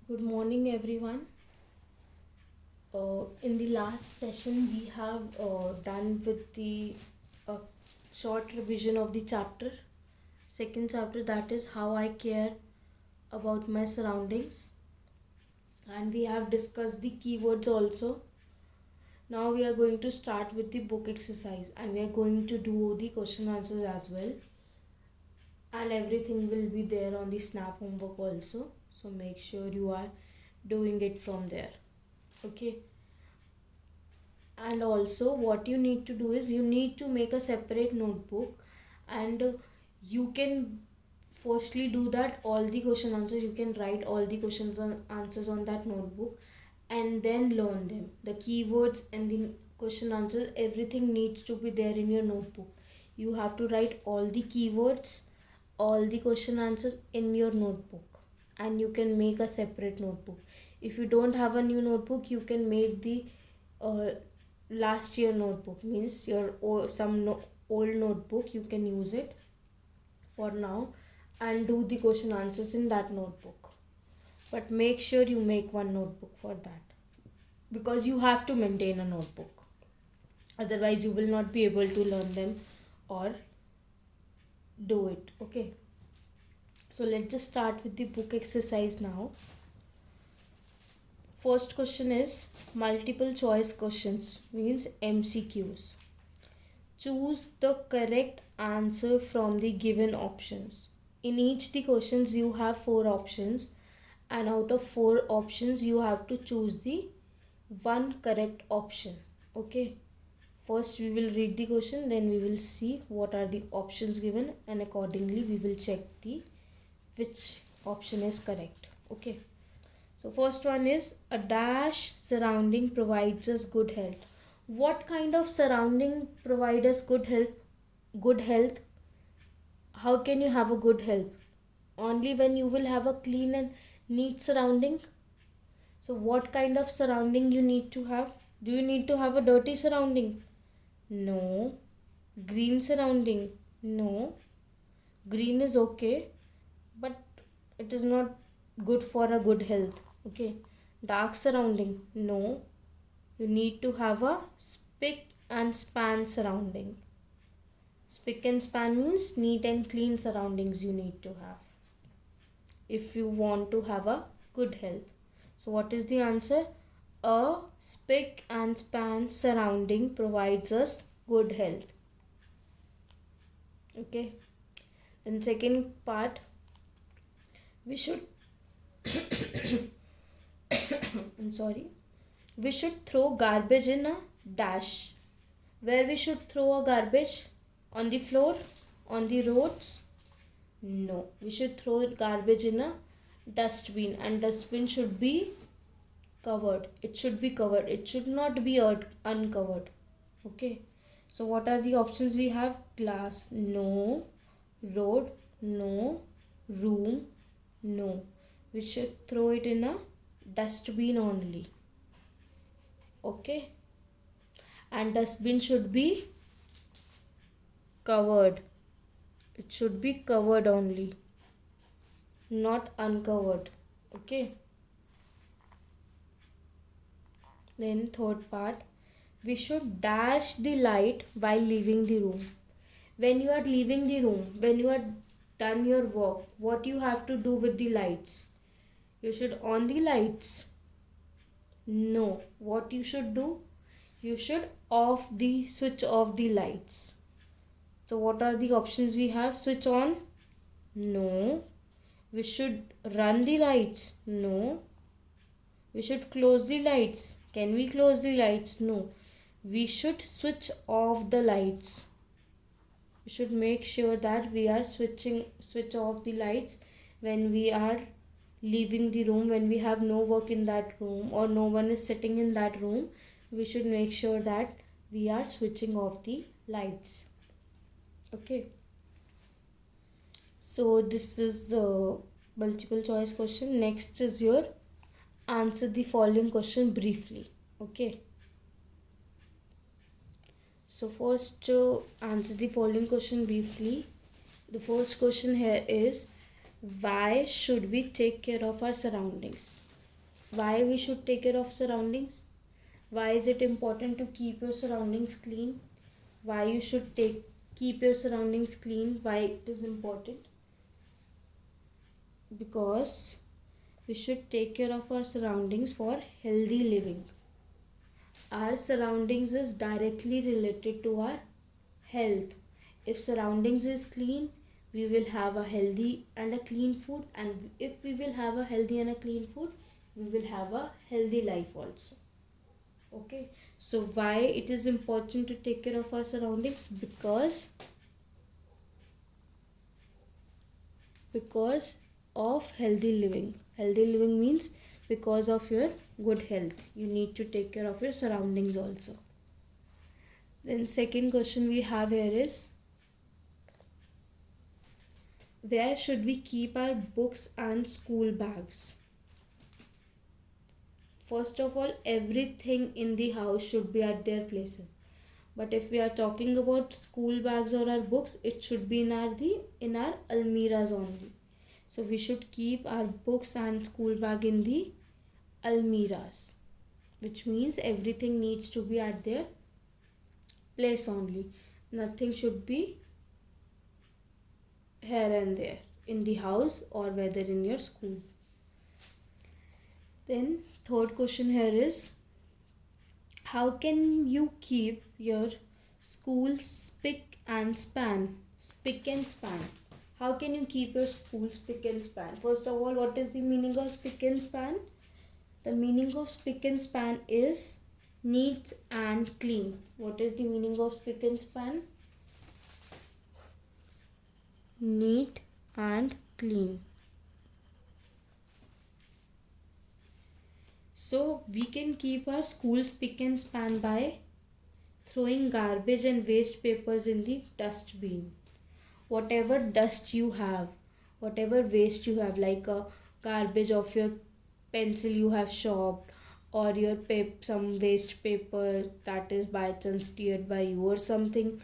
Good morning, everyone. In the last session, we have done with the uh, short revision of the chapter, second chapter, that is how I care about my surroundings, and we have discussed the keywords also. Now we are going to start with the book exercise, and we are going to do the question answers as well, and everything will be there on the Snap homework also. So make sure you are doing it from there. Okay. And also what you need to do is you need to make a separate notebook, and you can firstly do that all the question answers, you can write all the questions and answers on that notebook and then learn them, the keywords and the question answers, everything needs to be there in your notebook. You have to write all the keywords, all the question answers in your notebook, and you can make a separate notebook. If you don't have a new notebook, you can make the uh, last year notebook, means your old notebook, you can use it for now and do the question answers in that notebook. But make sure you make one notebook for that, because you have to maintain a notebook, otherwise you will not be able to learn them or do it. Okay, so let's just start with the book exercise now. First question is multiple choice questions, means MCQs. Choose the correct answer from the given options. In each the questions you have four options, and out of four options you have to choose the one correct option. Okay. First we will read the question, then we will see what are the options given, and accordingly we will check the which option is correct. Okay. So first one is a dash surrounding provides us good health. What kind of surrounding provide us good health? Good health. How can you have a good health? Only when you will have a clean and neat surrounding. So what kind of surrounding you need to have? Do you need to have a dirty surrounding? No. Green surrounding? No. Green is okay, but it is not good for a good health. Okay. Dark surrounding? No. You need to have a spick and span surrounding. Spick and span means neat and clean surroundings you need to have if you want to have a good health. So what is the answer? A spick and span surrounding provides us good health. Okay. Then second part, we should I'm sorry, we should throw garbage in a dash. Where we should throw a garbage? On the floor? On the roads? No. We should throw garbage in a dustbin, and dustbin should be covered. It should be covered. It should not be uncovered. Okay. So what are the options we have? Glass? No. Road? No. Room? No. We should throw it in a dustbin only. Okay. And dustbin should be covered. It should be covered only, not uncovered. Okay. Then third part, we should dash the light while leaving the room. When you are leaving the room, when you are done your work, what you have to do with the lights? You should on the lights? No. What you should do? You should switch off the lights. So what are the options we have? Switch on? No. We should run the lights? No. We should close the lights? Can we close the lights? No. We should switch off the lights. We should make sure that we are switch off the lights when we are leaving the room, when we have no work in that room or no one is sitting in that room. We should make sure that we are switching off the lights. Okay. So this is a multiple choice question. Next is your answer the following question briefly. Okay. So first, answer the following question briefly. The first question here is, why should we take care of our surroundings? why we should take care of surroundings? Why is it important to keep your surroundings clean? Why you should keep your surroundings clean? Why it is important? Because we should take care of our surroundings for healthy living. Our surroundings is directly related to our health. If surroundings is clean, we will have a healthy and a clean food, and if we will have a healthy and a clean food, we will have a healthy life also. Okay, so why it is important to take care of our surroundings? Because of healthy living. Healthy living means because of your good health, you need to take care of your surroundings also. Then second question we have here is, where should we keep our books and school bags? First of all, everything in the house should be at their places. But if we are talking about school bags or our books, it should be in our almiras only. So we should keep our books and school bag in the almiras, which means everything needs to be at their place only. Nothing should be here and there in the house or whether in your school. Then third question here is, how can you keep your school spick and span? Spick and span. How can you keep your school spick and span? First of all, what is the meaning of spick and span? The meaning of spick and span is neat and clean. What is the meaning of spick and span? Neat and clean. So we can keep our school spick and span by throwing garbage and waste papers in the dustbin. Whatever dust you have, whatever waste you have, like a garbage of your pencil you have chopped, or your some waste paper that is by chance teared by you, or something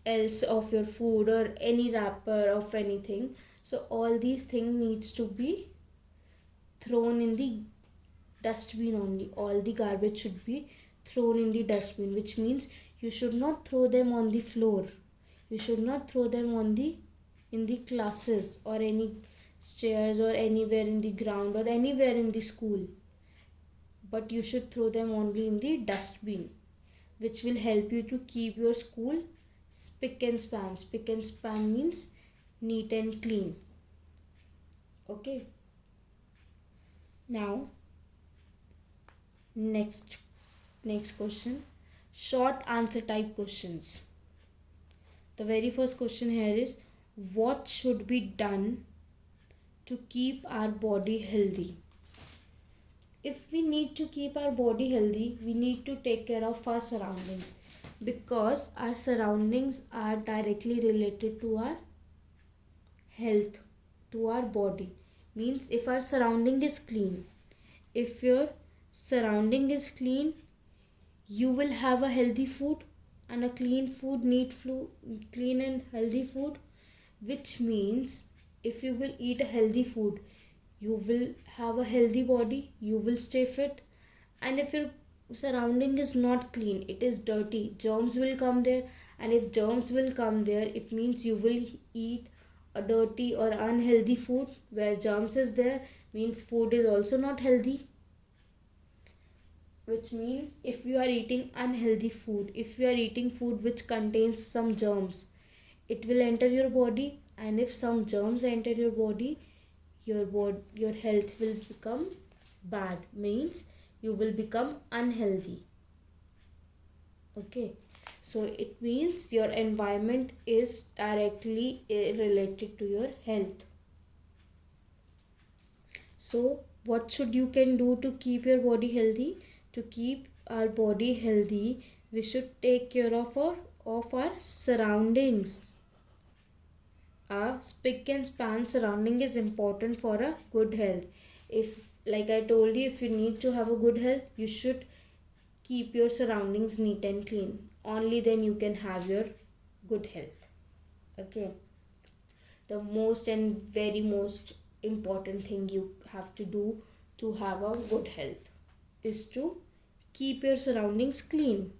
else of your food, or any wrapper of anything. So all these things needs to be thrown in the dustbin only. All the garbage should be thrown in the dustbin, which means you should not throw them on the floor. You should not throw them in the classes or any stairs or anywhere in the ground or anywhere in the school. But you should throw them only in the dustbin, which will help you to keep your school spick and span. Spick and span means neat and clean. Okay. Now, next question, short answer type questions. The very first question here is, what should be done to keep our body healthy? If we need to keep our body healthy, we need to take care of our surroundings, because our surroundings are directly related to our health, to our body. Means if our surrounding is clean, if your surrounding is clean, you will have a healthy food, and a clean food clean and healthy food, which means if you will eat a healthy food, you will have a healthy body, you will stay fit. And if your surrounding is not clean, it is dirty, germs will come there, and if germs will come there, it means you will eat a dirty or unhealthy food. Where germs is there, means food is also not healthy, which means if you are eating unhealthy food, if you are eating food which contains some germs, it will enter your body, and if some germs enter your body, your health will become bad, means you will become unhealthy. Okay, so it means your environment is directly related to your health. So what should you can do to keep your body healthy? To keep our body healthy, we should take care of our surroundings. A spick and span surrounding is important for a good health. If, like I told you, if you need to have a good health, you should keep your surroundings neat and clean. Only then you can have your good health. Okay. The most and very most important thing you have to do to have a good health is to keep your surroundings clean.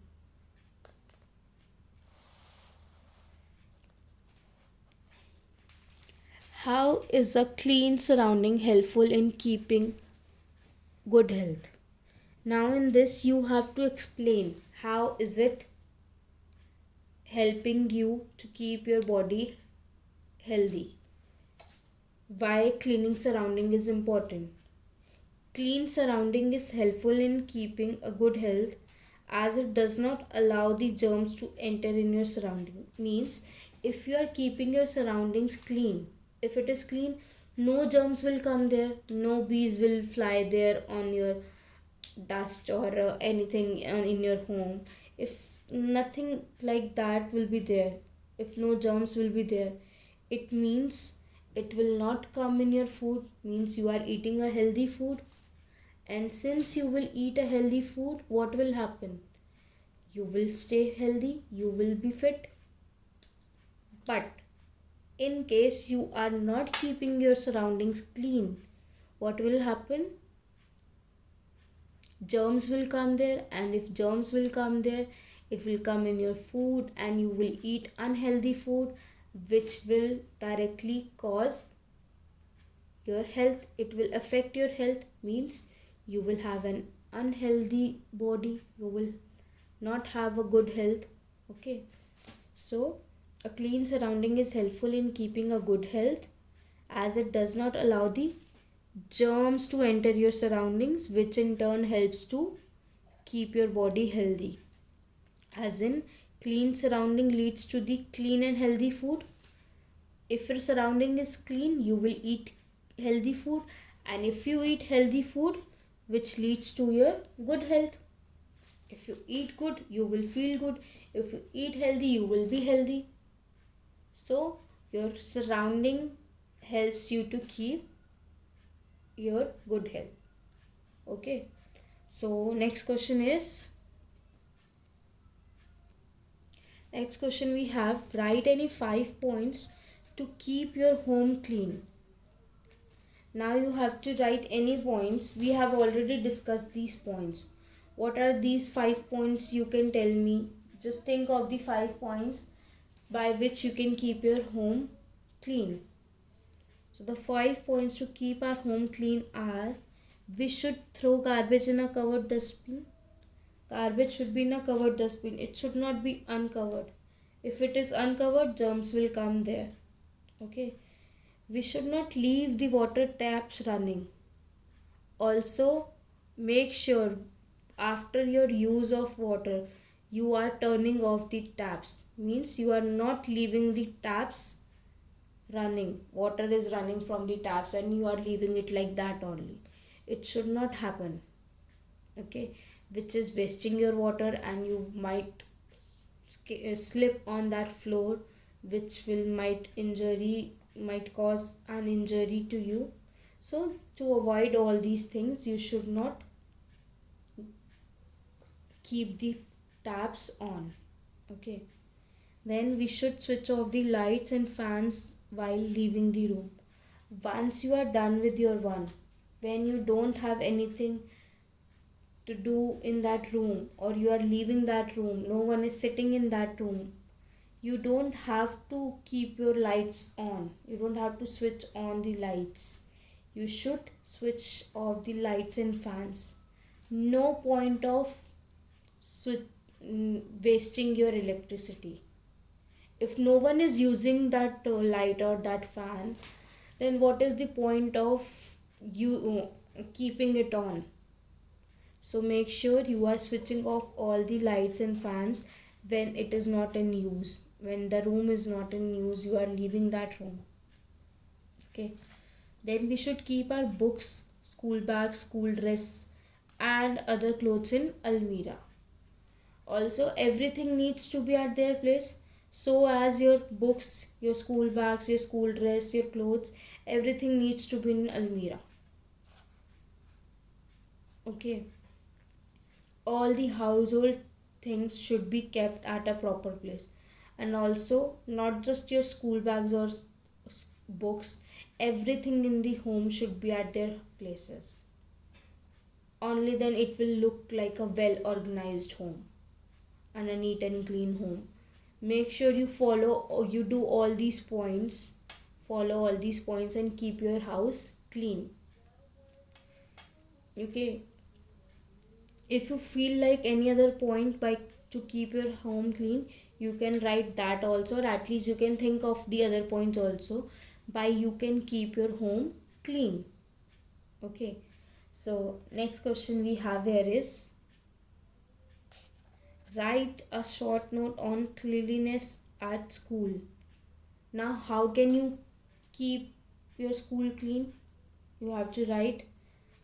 How is a clean surrounding helpful in keeping good health? Now in this you have to explain how is it helping you to keep your body healthy. Why cleaning surrounding is important. Clean surrounding is helpful in keeping a good health as it does not allow the germs to enter in your surrounding. Means if you are keeping your surroundings clean, if it is clean, no germs will come there, no bees will fly there on your dust or anything in your home. If nothing like that will be there, if no germs will be there, it means it will not come in your food, means you are eating a healthy food. And since you will eat a healthy food, what will happen? You will stay healthy, you will be fit. But in case you are not keeping your surroundings clean, what will happen? Germs will come there, and if germs will come there, it will come in your food and you will eat unhealthy food, which will directly cause your health. It will affect your health, means you will have an unhealthy body, you will not have a good health. Okay, so a clean surrounding is helpful in keeping a good health as it does not allow the germs to enter your surroundings, which in turn helps to keep your body healthy. As in, clean surrounding leads to the clean and healthy food. If your surrounding is clean, you will eat healthy food, and if you eat healthy food, which leads to your good health. If you eat good, you will feel good. If you eat healthy, you will be healthy. So your surrounding helps you to keep your good health. Okay, so next question we have, write any 5 points to keep your home clean. Now you have to write any points. We have already discussed these points. What are these 5 points? You can tell me. Just think of the 5 points by which you can keep your home clean. So the 5 points to keep our home clean are: we should throw garbage in a covered dustbin. Garbage should be in a covered dustbin. It should not be uncovered. If it is uncovered, germs will come there. Okay. We should not leave the water taps running. Also, make sure after your use of water, you are turning off the taps. Means you are not leaving the taps running. Water is running from the taps and you are leaving it like that only. It should not happen. Okay, which is wasting your water, and you might slip on that floor, which will might cause an injury to you. So to avoid all these things, you should not keep the taps on. Okay, then we should switch off the lights and fans while leaving the room. Once you are done with your one, when you don't have anything to do in that room, or you are leaving that room, no one is sitting in that room, you don't have to keep your lights on, you don't have to switch on the lights. You should switch off the lights and fans. No point of wasting your electricity. If no one is using that light or that fan, then what is the point of you keeping it on? So make sure you are switching off all the lights and fans when it is not in use. When the room is not in use, you are leaving that room. Okay. Then we should keep our books, school bags, school dress and other clothes in almirah. Also, everything needs to be at their place. So as your books, your school bags, your school dress, your clothes, everything needs to be in almirah. Okay. All the household things should be kept at a proper place. And also, not just your school bags or books, everything in the home should be at their places. only then it will look like a well organized home and a neat and clean home. Make sure you follow or you do all these points, follow all these points and keep your house clean. Okay, if you feel like any other point by to keep your home clean, you can write that also, or at least you can think of the other points also by you can keep your home clean. Okay, so next question we have here is write a short note on cleanliness at school. Now how can you keep your school clean? You have to write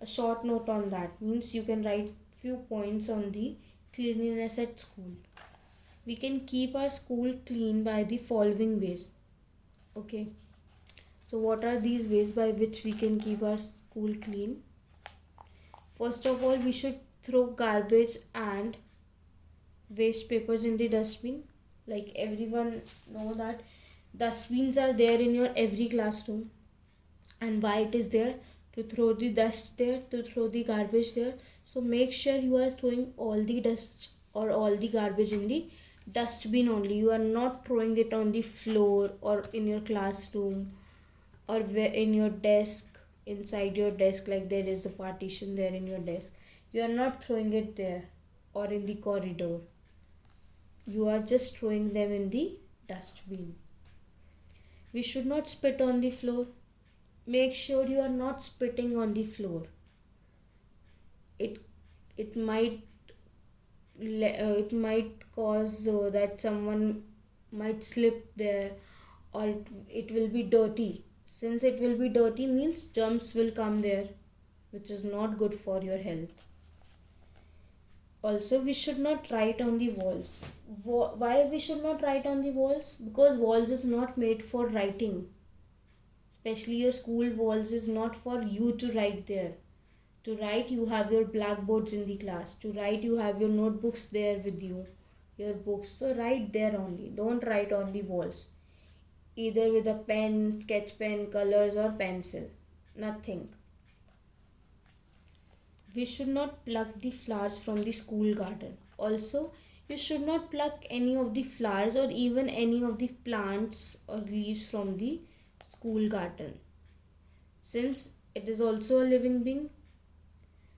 a short note on that. Means you can write few points on the cleanliness at school. We can keep our school clean by the following ways. Okay, so what are these ways by which we can keep our school clean? First of all, we should throw garbage and waste papers in the dustbin. Like everyone know that dustbins are there in your every classroom. And why it is there? To throw the dust there, to throw the garbage there. So make sure you are throwing all the dust or all the garbage in the dustbin only. You are not throwing it on the floor or in your classroom or in your desk, inside your desk, like there is a partition there in your desk. You are not throwing it there or in the corridor. You are just throwing them in the dustbin. We should not spit on the floor. Make sure you are not spitting on the floor. It might cause that someone might slip there, or it will be dirty. Since it will be dirty means germs will come there, which is not good for your health. Also, we should not write on the walls. Why we should not write on the walls? Because walls is not made for writing. Especially your school walls is not for you to write there. To write, you have your blackboards in the class. To write, you have your notebooks there with you, your books. So write there only. Don't write on the walls. Either with a pen, sketch pen, colors or pencil. Nothing. We should not pluck the flowers from the school garden. Also, you should not pluck any of the flowers or even any of the plants or leaves from the school garden. Since it is also a living being,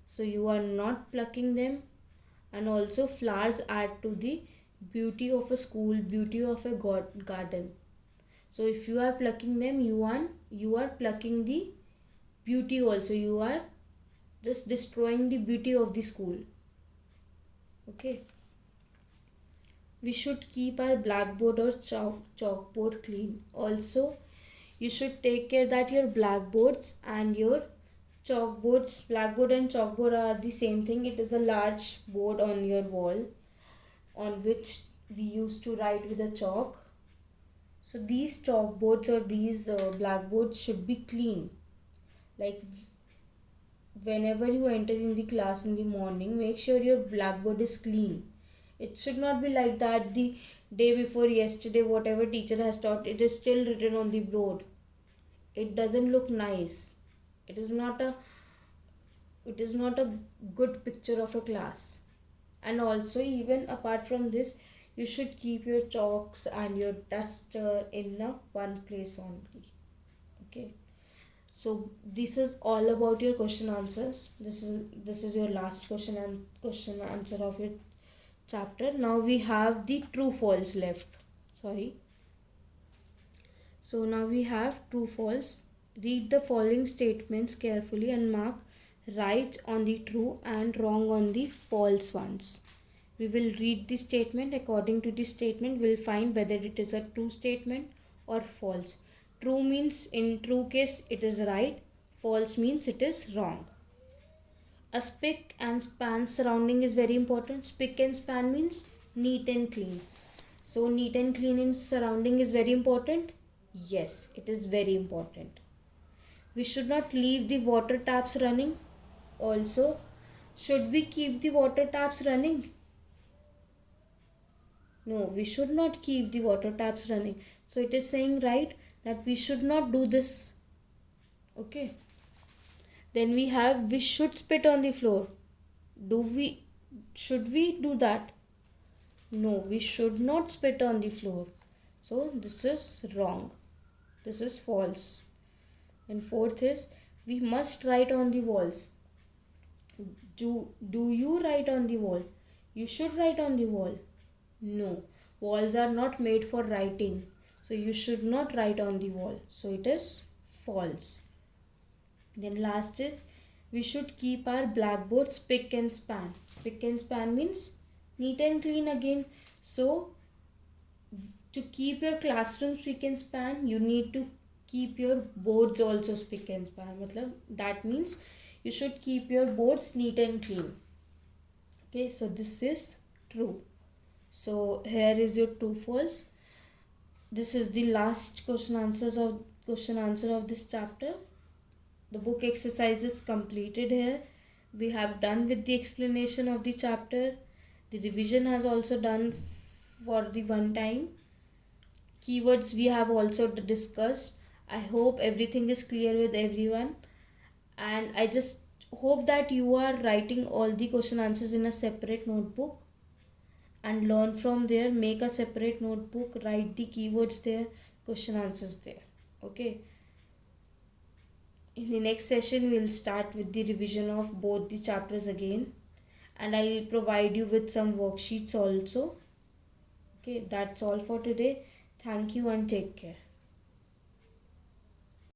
so you are not plucking them. And also flowers add to the beauty of a school, beauty of a garden. So if you are plucking them, you are plucking the beauty also. You are just destroying the beauty of the school. Okay. We should keep our blackboard or chalkboard clean. Also, you should take care that your blackboards and your chalkboards, blackboard and chalkboard are the same thing. It is a large board on your wall on which we used to write with a chalk. So these chalkboards or these blackboards should be clean. Like whenever you enter in the class in the morning, make sure your blackboard is clean. It should not be like that the day before yesterday, whatever teacher has taught, it is still written on the board. It doesn't look nice. It is not a good picture of a class. And also, even apart from this, you should keep your chalks and your duster in one place only. Okay. So this is all about your question answers. This is your last question and question answer of your chapter. Now we have the true false left. Sorry. So now we have true false. Read the following statements carefully and mark right on the true and wrong on the false ones. We will read the statement. According to the statement, we will find whether it is a true statement or false. True means in true case it is right. False means it is wrong. A spick and span surrounding is very important. Spick and span means neat and clean. So neat and clean in surrounding is very important. Yes, it is very important. We should not leave the water taps running. Also, should we keep the water taps running? No, we should not keep the water taps running. So it is saying right that we should not do this. Okay. Then we have we should spit on the floor. Do we should we do that? No, we should not spit on the floor. So this is wrong. This is false. And fourth is we must write on the walls. Do you write on the wall? You should write on the wall. No, walls are not made for writing. So you should not write on the wall. So it is false. Then last is we should keep our blackboard spick and span. Spick and span means neat and clean again. So to keep your classroom spick and span, you need to keep your boards also spick and span. That means you should keep your boards neat and clean. Okay, so this is true. So here is your true false. This is the last question answer of this chapter. The book exercise is completed here. We have done with the explanation of the chapter. The revision has also done for the one time. Keywords we have also discussed. I hope everything is clear with everyone, and I just hope that you are writing all the question answers in a separate notebook and learn from there. Make a separate notebook, write the keywords there, question answers there. Okay, in the next session we'll start with the revision of both the chapters again, and I'll provide you with some worksheets also. Okay, that's all for today. Thank you and take care.